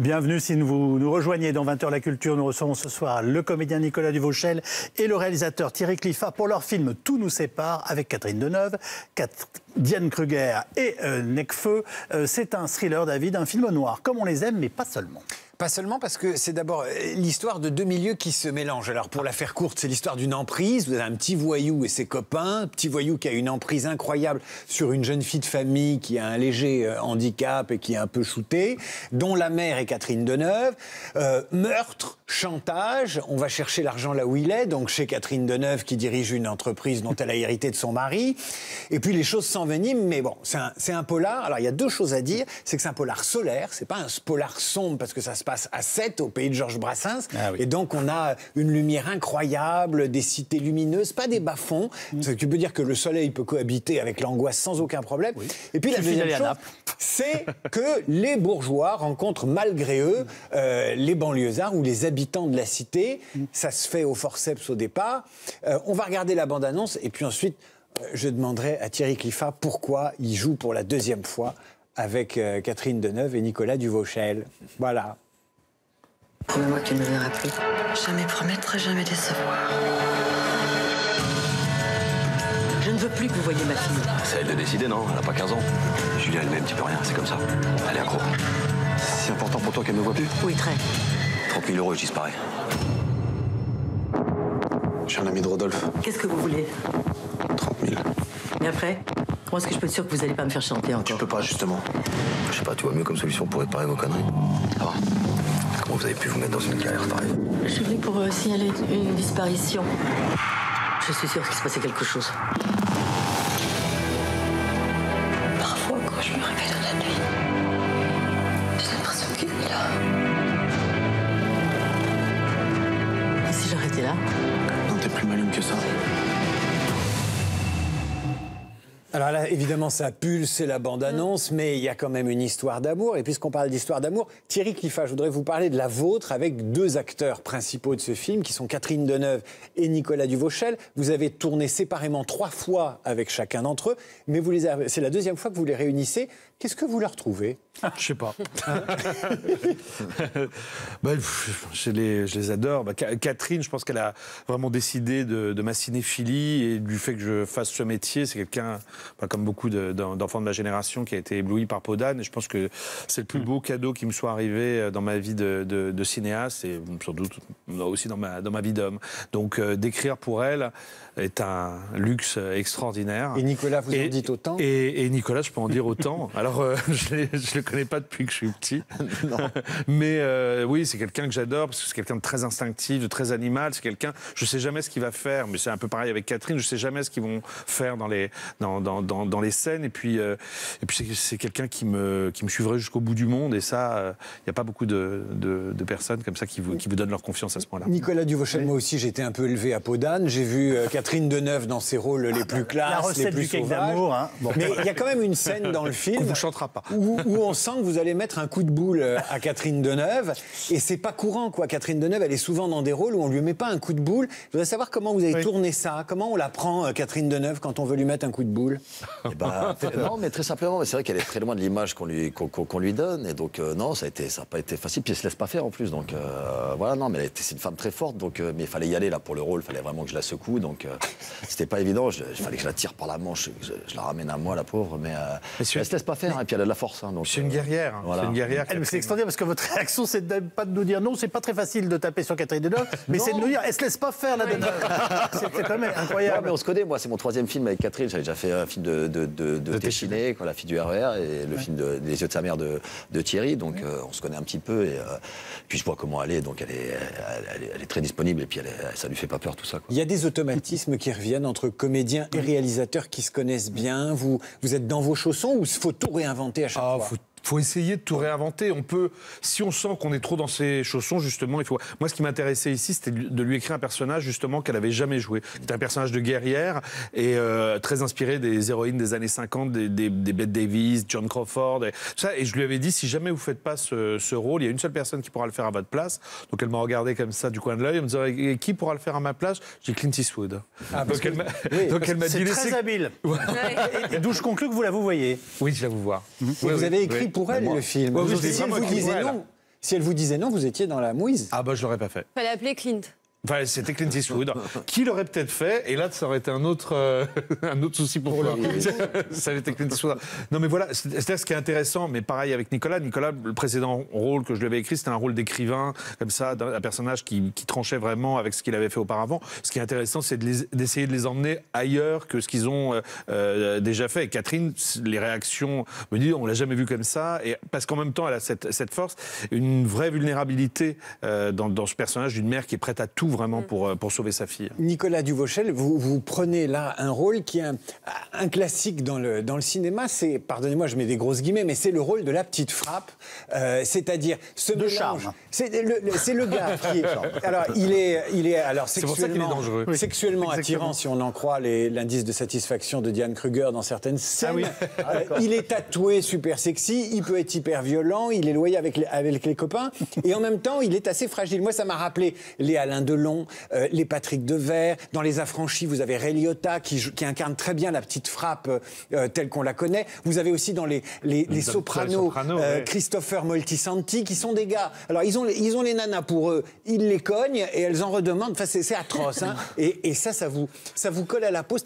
Bienvenue si vous nous rejoignez dans 20h la culture. Nous recevons ce soir le comédien Nicolas Duvauchel et le réalisateur Thierry Cliffat pour leur film Tout nous sépare avec Catherine Deneuve, Diane Kruger et Nekfeu. C'est un thriller, David, un film noir comme on les aime, mais pas seulement. Pas seulement parce que c'est d'abord l'histoire de deux milieux qui se mélangent. Alors pour la faire courte, c'est l'histoire d'une emprise. Vous avez un petit voyou et ses copains. Un petit voyou qui a une emprise incroyable sur une jeune fille de famille qui a un léger handicap et qui est un peu shootée, dont la mère est Catherine Deneuve. Meurtre, chantage, on va chercher l'argent là où il est, donc chez Catherine Deneuve qui dirige une entreprise dont elle a hérité de son mari. Et puis les choses s'enveniment, mais bon, c'est un polar. Alors il y a deux choses à dire, c'est que c'est un polar solaire, c'est pas un polar sombre parce que ça se passe à Sète, au pays de Georges Brassens. Ah oui. Et donc on a une lumière incroyable, des cités lumineuses, pas des bas-fonds. Tu peux dire que le soleil peut cohabiter avec l'angoisse sans aucun problème. Oui. Et puis la deuxième chose, c'est que les bourgeois rencontrent malgré eux les banlieusards ou les habitants de la cité. Ça se fait au forceps au départ. On va regarder la bande-annonce et puis ensuite je demanderai à Thierry Cliffat pourquoi il joue pour la deuxième fois avec Catherine Deneuve et Nicolas Duvauchel. Voilà. Promets-moi que tu ne me verras plus. Jamais promettre, jamais décevoir. Je ne veux plus que vous voyiez ma fille. C'est à elle de décider, non? Elle n'a pas 15 ans. Julia elle-même, petit peu rien, c'est comme ça. Elle est accro. C'est important pour toi qu'elle ne me voit plus? Oui, très. 30 000 € et je disparais. Je suis un ami de Rodolphe. Qu'est-ce que vous voulez? 30 000. Et après? Comment est-ce que je peux être sûr que vous n'allez pas me faire chanter encore? Tu peux pas, justement. Je sais pas, tu vois mieux comme solution pour réparer vos conneries. Ça va? Comment vous avez pu vous mettre dans une galère pareille? Je suis venue pour signaler une disparition. Je suis sûre qu'il se passait quelque chose. Parfois, quand je me réveille dans la nuit, j'ai l'impression qu'il est là. Et si j'arrêtais là? Non, t'es plus maligne que ça. Alors là, évidemment, ça pulse, c'est la bande-annonce, mais il y a quand même une histoire d'amour. Et puisqu'on parle d'histoire d'amour, Thierry Cliffat, je voudrais vous parler de la vôtre avec deux acteurs principaux de ce film, qui sont Catherine Deneuve et Nicolas Duvauchel. Vous avez tourné séparément 3 fois avec chacun d'entre eux, mais c'est la deuxième fois que vous les réunissez. Qu'est-ce que vous leur trouvez? Je sais pas. Je les adore. Catherine, je pense qu'elle a vraiment décidé de ma cinéphilie et du fait que je fasse ce métier. C'est quelqu'un, comme beaucoup d'enfants de ma génération, qui a été ébloui par Podane. Et je pense que c'est le plus beau cadeau qui me soit arrivé dans ma vie de cinéaste et surtout aussi dans ma vie d'homme. Donc d'écrire pour elle est un luxe extraordinaire. Et Nicolas, vous en dites autant? Et Nicolas, je peux en dire autant. Alors, je le connais pas depuis que je suis petit. Mais oui, c'est quelqu'un que j'adore parce que c'est quelqu'un de très instinctif, de très animal. C'est quelqu'un, je sais jamais ce qu'il va faire, mais c'est un peu pareil avec Catherine. Je sais jamais ce qu'ils vont faire dans les scènes. Et puis c'est quelqu'un qui me suivrait jusqu'au bout du monde. Et ça, il n'y a pas beaucoup de personnes comme ça qui vous donnent leur confiance à ce point-là. Nicolas Duvauchel, moi aussi, j'ai été un peu élevé à Podane. J'ai vu Catherine Deneuve dans ses rôles les plus classes, les plus sauvages. D'amour, hein. Bon. Mais il y a quand même une scène dans le film. On vous chantera pas. Où on sent que vous allez mettre un coup de boule à Catherine Deneuve. Et c'est pas courant, quoi. Catherine Deneuve, elle est souvent dans des rôles où on lui met pas un coup de boule. Je voudrais savoir comment vous avez tourné ça. Comment on la prend, Catherine Deneuve, quand on veut lui mettre un coup de boule? Non, mais très simplement, c'est vrai qu'elle est très loin de l'image qu'on lui donne. Et donc, non, ça n'a pas été facile. Puis elle se laisse pas faire en plus. Donc, voilà, non, mais c'est une femme très forte. Donc, mais il fallait y aller là pour le rôle. Il fallait vraiment que je la secoue. Donc, c'était pas évident. Il fallait que je la tire par la manche. Je la ramène à moi, la pauvre. Mais elle se laisse pas faire. Et puis elle a de la force. Hein, donc, c'est une guerrière. Voilà. C'est une guerrière. C'est extraordinaire parce que votre réaction, c'est pas de nous dire non, c'est pas très facile de taper sur Catherine Deneuve, mais c'est de nous dire elle se laisse pas faire la Deneuve. C'est quand même incroyable. Ouais, mais on se connaît. Moi, c'est mon 3e film avec Catherine. J'avais déjà fait un film de Téchiné, la fille du RER, et le film Les yeux de sa mère de Thierry. Donc on se connaît un petit peu. Et puis je vois comment elle est. Donc elle est très disponible. Et puis ça lui fait pas peur tout ça, quoi. Il y a des automatismes qui reviennent entre comédiens et réalisateurs qui se connaissent bien. Vous êtes dans vos chaussons ou il faut tout réinventer à chaque fois? Faut essayer de tout réinventer. On peut, si on sent qu'on est trop dans ses chaussons, justement, il faut. Moi, ce qui m'intéressait ici, c'était de lui écrire un personnage justement qu'elle avait jamais joué. C'était un personnage de guerrière et très inspiré des héroïnes des années 50, des Bette Davis, John Crawford, et tout ça. Et je lui avais dit, si jamais vous faites pas ce rôle, il y a une seule personne qui pourra le faire à votre place. Donc elle m'a regardé comme ça du coin de l'œil, en me disant, et qui pourra le faire à ma place? J'ai Clint Eastwood. Donc elle m'a dit, c'est très habile. Et d'où je conclus que vous la vous voyez. Oui, je la vous voir. Vous avez écrit pour elle le film. Ouais, Si elle vous disait non, Si elle vous disait non, vous étiez dans la mouise. Ah bah je l'aurais pas fait. Fallait appeler Clint. Enfin, c'était Clint Eastwood, qui l'aurait peut-être fait, et là, ça aurait été un autre souci pour toi. Ça aurait été Clint Eastwood. Non, mais voilà, c'est ce qui est intéressant, mais pareil avec Nicolas. Nicolas, le précédent rôle que je lui avais écrit, c'était un rôle d'écrivain, comme ça, un personnage qui tranchait vraiment avec ce qu'il avait fait auparavant. Ce qui est intéressant, c'est d'essayer de les emmener ailleurs que ce qu'ils ont déjà fait. Et Catherine, les réactions me disent, on l'a jamais vu comme ça, et parce qu'en même temps, elle a cette force, une vraie vulnérabilité dans ce personnage d'une mère qui est prête à tout vraiment pour sauver sa fille. Nicolas Duvauchel, vous prenez là un rôle qui est un classique dans le cinéma. C'est, pardonnez-moi, je mets des grosses guillemets, mais c'est le rôle de la petite frappe. C'est-à-dire ce de mélange. charme. C'est le gars qui est. Alors il est alors C'est pour ça qu'il est sexuellement, dangereux. sexuellement Exactement. attirant, si on en croit l'indice de satisfaction de Diane Kruger dans certaines scènes. Ah oui. Il est tatoué, super sexy. Il peut être hyper violent. Il est loyal avec les copains. Et en même temps, il est assez fragile. Moi, ça m'a rappelé les Alain Delon. Les Patrick Devers. Dans Les Affranchis, vous avez Ray Liotta qui incarne très bien la petite frappe telle qu'on la connaît. Vous avez aussi dans les Sopranos, ouais. Christopher Moltisanti, qui sont des gars. Alors, ils ont les nanas pour eux. Ils les cognent et elles en redemandent. Enfin, c'est atroce. Hein. Et ça vous colle à la peau.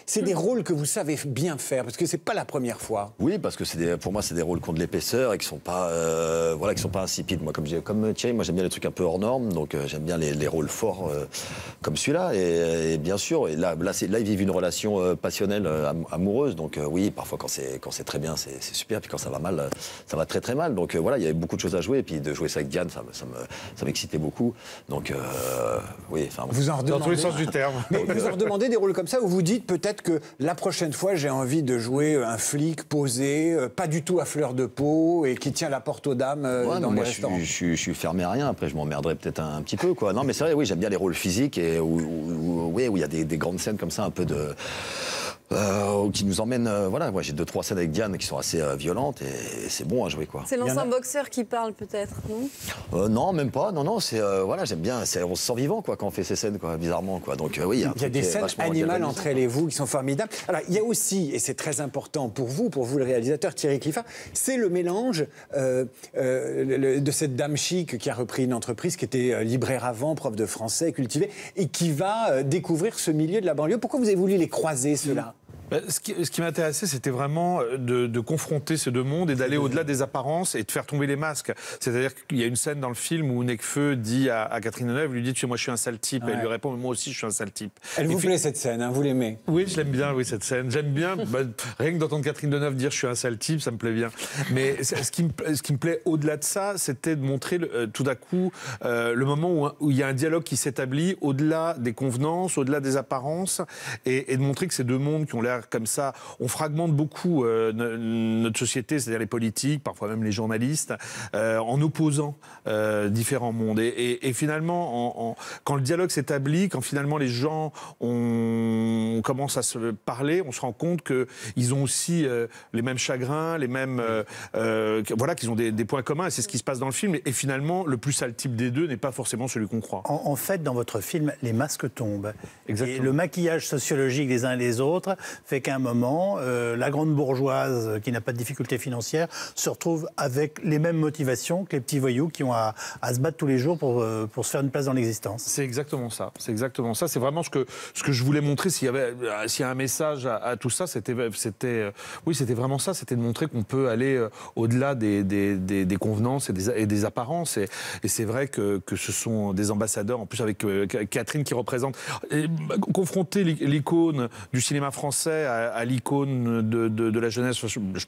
C'est des rôles que vous savez bien faire, parce que c'est pas la première fois. Oui, parce que pour moi, c'est des rôles qui ont de l'épaisseur et qui sont pas, qui sont pas insipides. Moi, comme Thierry, moi, j'aime bien les trucs un peu hors normes, donc j'aime bien les rôles forts comme celui-là. Et bien sûr, et là, ils vivent une relation passionnelle, amoureuse. Donc oui, parfois, quand c'est très bien, c'est super. Puis quand ça va mal, ça va très très mal. Donc voilà, il y avait beaucoup de choses à jouer. Et puis de jouer ça avec Diane, ça m'excitait beaucoup. Donc oui, enfin. Vous en redemandez, Dans tous les sens du terme. Mais vous en redemandez des rôles comme ça où vous dites peut-être que la prochaine fois, j'ai envie de jouer un flic posé, pas du tout à fleur de peau et qui tient la porte aux dames dans les restaurants. Je suis fermé à rien. Après, je m'emmerderai peut-être un petit peu, quoi. Non, mais c'est vrai, oui, j'aime bien les rôles physiques et où il y a des grandes scènes comme ça, un peu de. Qui nous emmènent. Voilà, moi j'ai 2-3 scènes avec Diane qui sont assez violentes et c'est bon à jouer, quoi. C'est l'ancien boxeur qui parle peut-être, non? Non, même pas. Non, c'est voilà, j'aime bien. On se sent vivant, quoi, quand on fait ces scènes, quoi, bizarrement, quoi. Donc oui, il y a des scènes animales entre elle et vous qui sont formidables. Alors il y a aussi, et c'est très important pour vous le réalisateur Thierry Cliffat, c'est le mélange de cette dame chic qui a repris une entreprise, qui était libraire avant, prof de français, cultivée, et qui va découvrir ce milieu de la banlieue. Pourquoi vous avez voulu les croiser, ceux-là? Ce qui m'intéressait, c'était vraiment de confronter ces deux mondes et d'aller au-delà des apparences et de faire tomber les masques. C'est-à-dire qu'il y a une scène dans le film où Nekfeu dit à Catherine Deneuve, lui dit, tu sais, moi je suis un sale type. Ouais. Et elle lui répond, moi aussi je suis un sale type. Elle vous plaît cette scène, hein, vous l'aimez? Oui, je l'aime bien, oui, cette scène. J'aime bien, rien que d'entendre Catherine Deneuve dire je suis un sale type, ça me plaît bien. Mais ce qui me plaît au-delà de ça, c'était de montrer tout d'un coup le moment où il y a un dialogue qui s'établit au-delà des convenances, au-delà des apparences, et de montrer que ces deux mondes qui ont l'air comme ça, on fragmente beaucoup notre société, c'est-à-dire les politiques, parfois même les journalistes, en opposant différents mondes. Et finalement, quand le dialogue s'établit, quand finalement les gens commencent à se parler, on se rend compte qu'ils ont aussi les mêmes chagrins, les mêmes... voilà, qu'ils ont des points communs, et c'est ce qui se passe dans le film. Et finalement, le plus sale type des deux n'est pas forcément celui qu'on croit. En fait, dans votre film, les masques tombent. Exactement. Et le maquillage sociologique des uns et des autres fait qu'à un moment, la grande bourgeoise qui n'a pas de difficultés financières se retrouve avec les mêmes motivations que les petits voyous qui ont à se battre tous les jours pour se faire une place dans l'existence. C'est exactement ça. C'est exactement ça. C'est vraiment ce que je voulais montrer. S'il y a un message à tout ça, c'était vraiment ça. C'était de montrer qu'on peut aller au-delà des convenances et des apparences. Et c'est vrai que ce sont des ambassadeurs, en plus avec Catherine qui représente, confronter l'icône du cinéma français à l'icône de la jeunesse.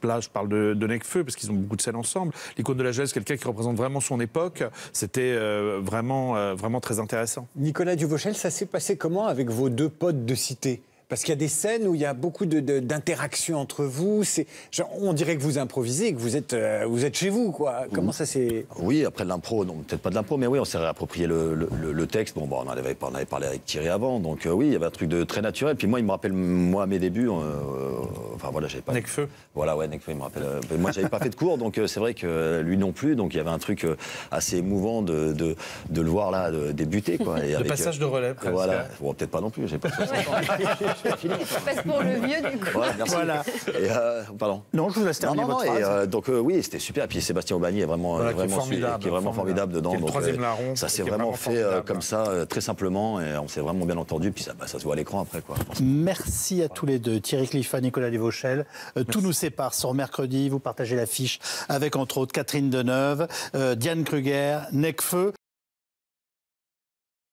Là, je parle de Nekfeu, parce qu'ils ont beaucoup de scènes ensemble. L'icône de la jeunesse, quelqu'un qui représente vraiment son époque, c'était vraiment très intéressant. Nicolas Duvauchel, ça s'est passé comment avec vos deux potes de cité ? Parce qu'il y a des scènes où il y a beaucoup d'interactions entre vous. On dirait que vous improvisez et que vous êtes chez vous, quoi. Comment ça s'est... Oui, après de l'impro, non, peut-être pas de l'impro, mais oui, on s'est réapproprié le texte. Bon, on avait parlé avec Thierry avant, donc oui, il y avait un truc de très naturel. Puis moi, il me rappelle, moi, à mes débuts, enfin voilà, j'avais pas... Nekfeu. Voilà, ouais, Nekfeu, il me rappelle. Moi, j'avais pas fait de cours, donc c'est vrai que lui non plus, donc il y avait un truc assez émouvant de le voir là, débuter, quoi. Et le passage de relais, presque. Voilà, bon, peut-être pas non plus, j'ai pas 60 ans. Passe pour le vieux du coup. Ouais, merci. Voilà. Et, pardon. Non, je vous laisse terminer votre phrase. Donc oui, c'était super. Et puis Sébastien Aubagny est vraiment, Voilà, qui est formidable dedans. Qui est le Donc, troisième larron, ça s'est qui est vraiment fait formidable. comme ça, très simplement, et on s'est vraiment bien entendu. Puis ça se voit à l'écran après, quoi. Merci à tous les deux, Thierry Cliffat, Nicolas Duvauchel. Tout nous sépare sur mercredi. Vous partagez l'affiche avec entre autres Catherine Deneuve, Diane Kruger, Necfeu.